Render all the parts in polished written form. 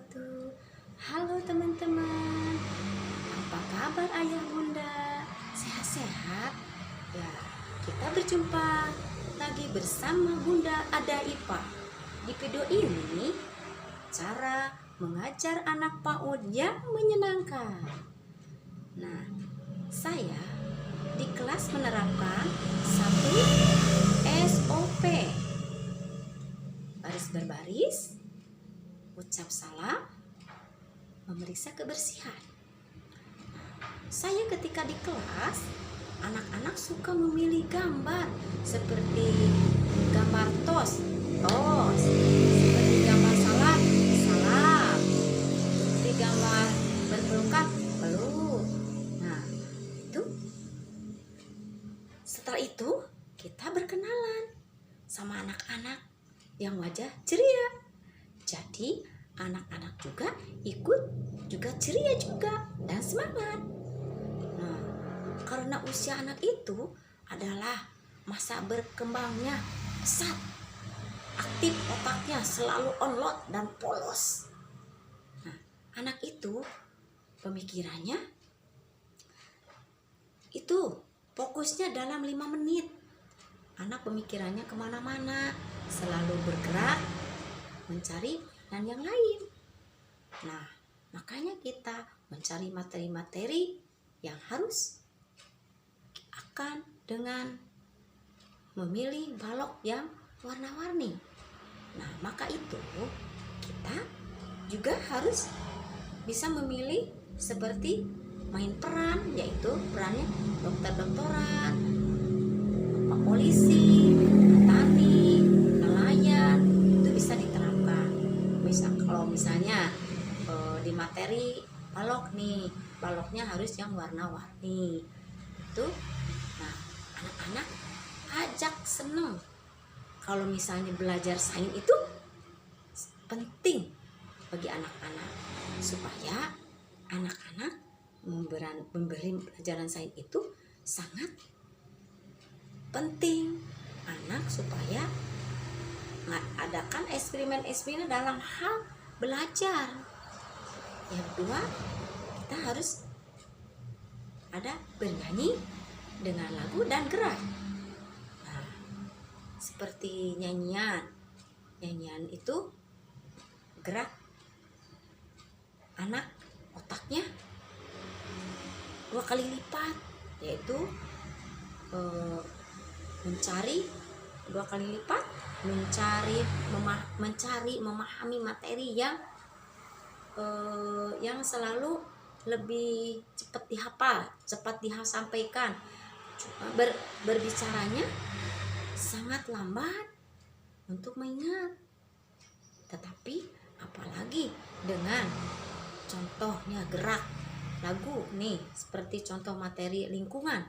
wabarakatuh. Halo teman-teman, apa kabar ayah bunda? Sehat-sehat? Ya, kita berjumpa lagi bersama Bunda Ada Ipa. Di video ini, cara mengajar anak PAUD yang menyenangkan. Nah, saya di kelas menerapkan satu SOP. Baris berbaris, ucap salam, memeriksa kebersihan. Saya ketika di kelas, anak-anak suka memilih gambar seperti gambar tos, seperti gambar salam, seperti gambar berpelukan, peluk. Nah, itu. Setelah itu, kita berkenalan sama anak-anak yang wajah ceria. Jadi anak-anak juga ikut juga ceria juga dan semangat. Nah, karena usia anak itu adalah masa berkembangnya pesat, aktif otaknya selalu onlot dan polos. Nah, anak itu pemikirannya itu fokusnya dalam 5 menit. Anak pemikirannya kemana-mana, selalu bergerak, mencari dan yang lain. Nah, makanya kita mencari materi-materi yang harus akan dengan memilih balok yang warna-warni. Nah, maka itu kita juga harus bisa memilih seperti main peran, yaitu perannya dokter-dokteran, polisi, petani, nelayan, itu bisa diterapkan. Kalau misalnya di materi balok nih, baloknya harus yang warna-warni. Itu, nah anak-anak ajak seneng. Kalau misalnya belajar sains itu penting bagi anak-anak supaya anak-anak memberi pelajaran sains itu sangat penting anak supaya adakan eksperimen-eksperimen dalam hal belajar. Yang kedua, kita harus ada bernyanyi dengan lagu dan gerak. Nah, seperti nyanyian itu gerak anak otaknya 2 kali lipat, yaitu mencari 2 kali lipat, mencari memahami materi yang selalu lebih cepat dihafal, cepat disampaikan. Berbicaranya sangat lambat untuk mengingat. Tetapi apalagi dengan contohnya gerak lagu nih, seperti contoh materi lingkungan.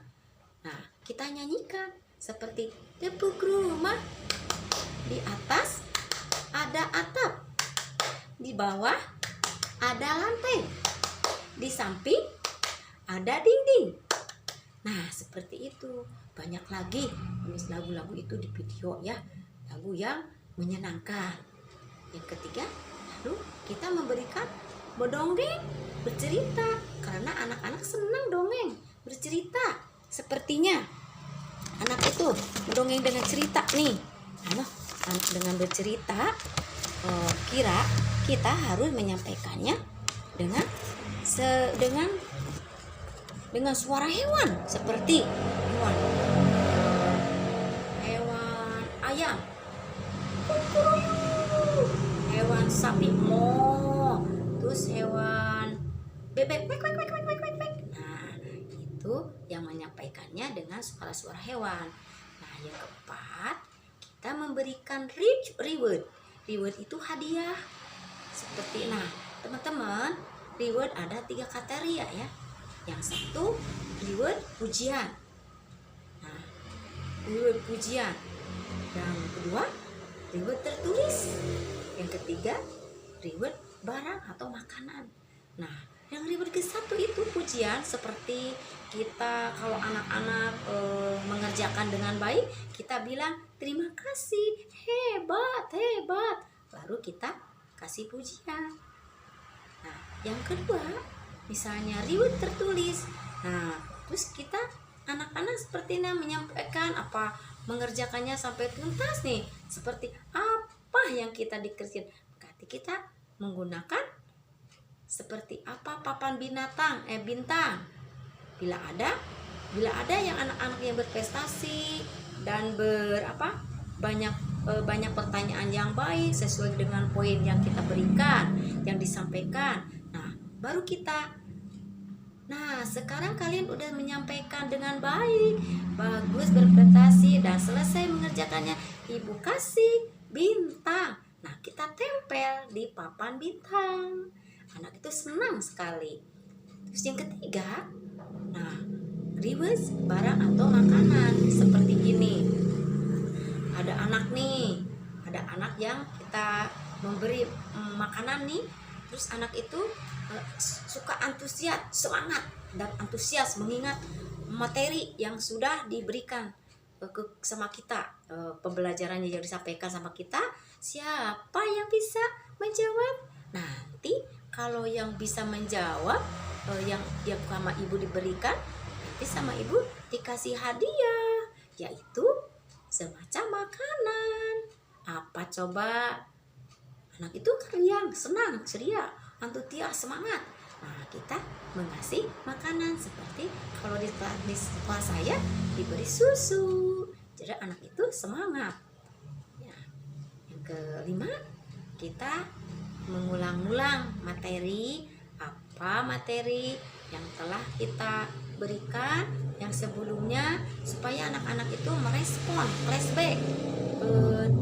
Nah, kita nyanyikan seperti tepuk rumah, di atas ada atap, di bawah ada lantai, di samping ada dinding. Nah, seperti itu. Banyak lagi lagu-lagu itu di video ya, lagu yang menyenangkan. Yang ketiga, lalu kita memberikan berdongeng, bercerita, karena anak-anak senang dongeng, bercerita. Sepertinya anak itu mendongeng dengan cerita nih. Anak dengan bercerita, kira kita harus menyampaikannya dengan suara hewan, seperti hewan ayam, hewan sapi mo, terus hewan bebek. Nah, itu yang menyampaikannya dengan suara-suara hewan. Nah, yang keempat, kita memberikan reward. Reward itu hadiah. Seperti, nah teman-teman, reward ada 3 kriteria ya. Yang satu, reward pujian. Nah, reward pujian. Yang kedua, reward tertulis. Yang ketiga, reward barang atau makanan. Nah, yang reward ke-1 itu pujian, seperti kita kalau anak-anak mengerjakan dengan baik, kita bilang terima kasih, hebat. Baru kita kasih pujian. Nah, yang kedua, misalnya reward tertulis. Nah, terus kita anak-anak seperti ini menyampaikan apa, mengerjakannya sampai tuntas nih. Seperti apa yang kita dikerjakan. Berarti kita menggunakan seperti apa papan bintang. Bila ada yang anak-anak yang berprestasi dan banyak pertanyaan yang baik sesuai dengan poin yang kita berikan, yang disampaikan. Nah, baru kita. Nah, sekarang kalian udah menyampaikan dengan baik, bagus, berprestasi dan selesai mengerjakannya. Ibu kasih bintang. Nah, kita tempel di papan bintang. Anak itu senang sekali. Terus yang ketiga, nah, rewards barang atau makanan seperti gini. Ada anak yang kita memberi makanan nih, terus anak itu suka antusias, semangat dan antusias mengingat materi yang sudah diberikan sama kita, pembelajarannya yang disampaikan sama kita. Siapa yang bisa menjawab? Nanti kalau yang bisa menjawab, yang sama ibu diberikan, nanti sama ibu dikasih hadiah, yaitu semacam makanan. Apa coba? Anak itu riang, senang, ceria, antusias, semangat. Nah, kita mengasih makanan seperti kalau di sekolah saya diberi susu. Jadi anak itu semangat. Ya. Yang kelima, kita mengulang-ulang materi yang telah kita berikan yang sebelumnya supaya anak-anak itu merespon, flashback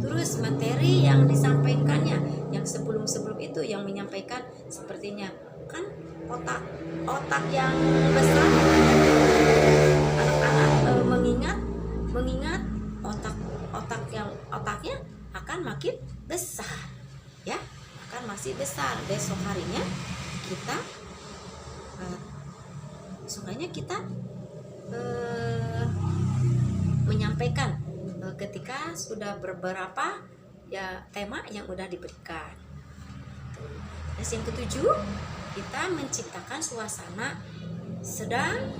terus materi yang disampaikannya yang sebelum itu yang menyampaikan sepertinya kan otak yang besar, anak-anak mengingat otaknya akan makin besar, ya, akan masih besar. Besok harinya kita menyampaikan ketika sudah beberapa ya tema yang udah diberikan. Terus yang ketujuh, kita menciptakan suasana sedang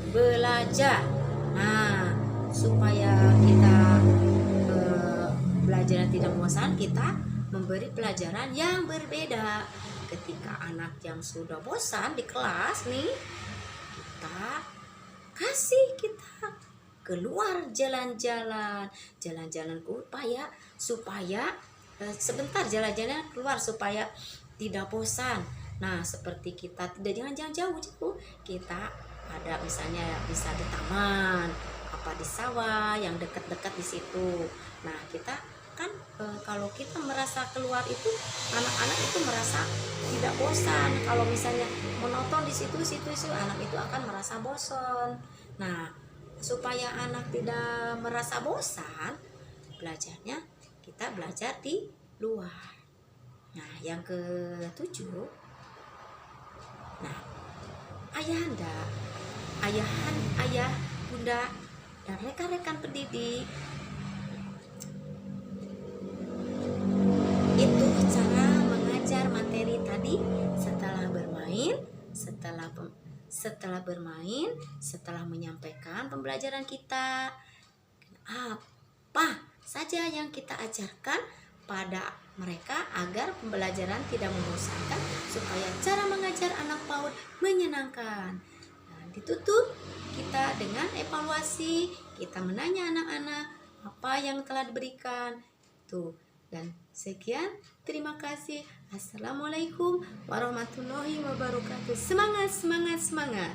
belajar. Nah, supaya kita belajar tidak bosan, kita memberi pelajaran yang berbeda. Ketika anak yang sudah bosan di kelas nih, kita keluar jalan-jalan supaya sebentar jalan-jalan keluar supaya tidak bosan. Nah, seperti kita jangan jauh-jauh, kita ada misalnya bisa di taman, di sawah yang dekat-dekat di situ. Nah, kita kan kalau kita merasa keluar itu, anak-anak itu merasa tidak bosan. Kalau misalnya monoton di situ anak itu akan merasa bosan. Nah, supaya anak tidak merasa bosan belajarnya, kita belajar di luar. Nah, yang ketujuh, nah, ayah, bunda, dan rekan-rekan pendidik itu cara mengajar materi tadi setelah menyampaikan pembelajaran kita. Apa saja yang kita ajarkan pada mereka agar pembelajaran tidak membosankan, supaya cara mengajar anak PAUD menyenangkan. Nah, ditutup kita dengan evaluasi, kita menanya anak-anak apa yang telah diberikan. Dan sekian, terima kasih. Assalamualaikum warahmatullahi wabarakatuh. Semangat, semangat, semangat.